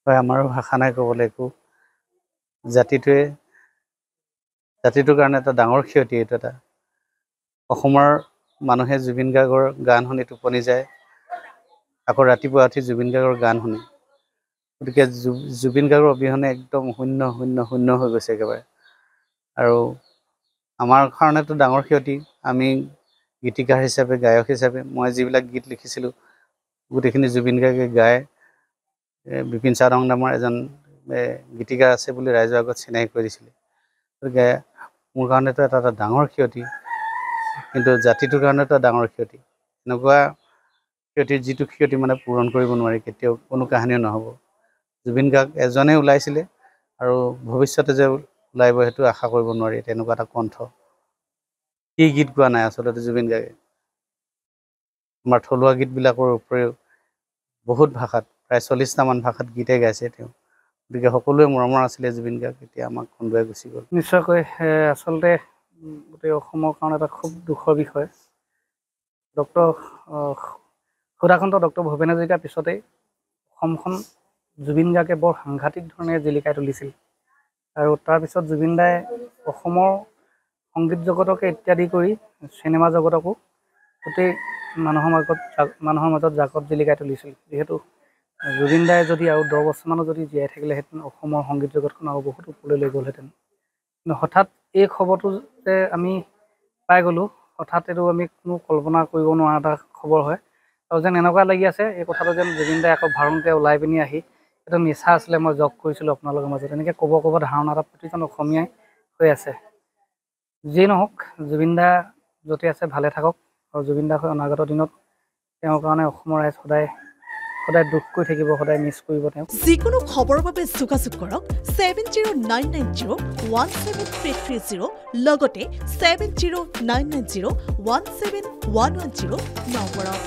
হয়, আমাৰো ভাষা নাই ক'বলৈ একো। জাতিটোৰ কাৰণে এটা ডাঙৰ ক্ষতি এইটো এটা। অসমৰ মানুহে জুবিন গাৰ্গৰ গান শুনি টোপনি যায়, আকৌ ৰাতিপুৱা উঠি জুবিন গাৰ্গৰ গান শুনে। গতিকে জুবিন গাৰ্গৰ অবিহনে একদম শূন্য শূন্য শূন্য হৈ গৈছে একেবাৰে। আৰু আমাৰ কাৰণেতো ডাঙৰ ক্ষতি। আমি গীতিকাৰ হিচাপে, গায়ক হিচাপে মই যিবিলাক গীত লিখিছিলোঁ গোটেইখিনি জুবিন গাৰ্গে গায়। বিপিন চাউদাং নামৰ এজন গীতিকাৰ আছে বুলি ৰাইজৰ আগত চিনাকি কৰি দিছিলে। গতিকে মোৰ কাৰণেতো এটা ডাঙৰ ক্ষতি, কিন্তু জাতিটোৰ কাৰণেতো এটা ডাঙৰ ক্ষতি। এনেকুৱা ক্ষতিৰ যিটো ক্ষতি মানে পূৰণ কৰিব নোৱাৰি, কেতিয়াও কোনো কাহিনীও নহ'ব। জুবিন গাৰ্গ এজনেই ওলাইছিলে আৰু ভৱিষ্যতে যে ওলাইব সেইটো আশা কৰিব নোৱাৰি। তেনেকুৱা এটা কণ্ঠ। কি গীত গোৱা নাই আচলতে জুবিন গাৰ্গে। আমাৰ থলুৱা গীতবিলাকৰ উপৰিও বহুত ভাষাত, প্ৰায় 40টামান ভাষাত গীতে গাইছে তেওঁ। গতিকে সকলোৱে মৰমৰ আছিলে জুবিন গাৰ্গ, এতিয়া আমাক খন্দুৱাই গুচি গ'ল। নিশ্চয়কৈ আচলতে গোটেই অসমৰ কাৰণে এটা খুব দুখৰ বিষয়। সুধাকণ্ঠ ডক্টৰ ভূপেন হাজৰিকাৰ পিছতেই অসমখন জুবিন গাৰ্গে বৰ সাংঘাতিক ধৰণে জিলিকাই তুলিছিল। আৰু তাৰপিছত জুবিন দাই অসমৰ সংগীত জগতকে ইত্যাদি কৰি চিনেমা জগতকো গোটেই মানুহৰ মাজত জাকত জিলিকাই তুলিছিল। যিহেতু জুবিন দাই যদি আৰু 10 বছৰমানো যদি জীয়াই থাকিলেহেঁতেন, অসমৰ সংগীত জগতখন আৰু বহুত ওপৰলৈ লৈ গ'লহেঁতেন। কিন্তু হঠাৎ এই খবৰটো যে আমি পাই গ'লোঁ, হঠাৎ এইটো আমি কোনো কল্পনা কৰিব নোৱাৰা এটা খবৰ হয়। আৰু যেন এনেকুৱা লাগি আছে এই কথাটো যেন জুবিন দাই আকৌ ভাড়ুংকে ওলাই পিনি আহি এইটো মিছা আছিলে, মই জগ কৰিছিলোঁ আপোনালোকৰ মাজত, এনেকৈ ক'ব ধাৰণা এটা প্ৰতিজন অসমীয়াই হৈ আছে। যিয়ে নহওক, জুবিন দা য'তে আছে ভালে থাকক। আৰু জুবিন দাক অনাগত দিনত তেওঁৰ কাৰণে অসমৰ ৰাইজ সদায় দুখ কৰি থাকিব, সদায় মিছ কৰিব তেওঁক। যিকোনো খবৰৰ বাবে যোগাযোগ কৰক 7099017330 লগতে 7099017110 নম্বৰত।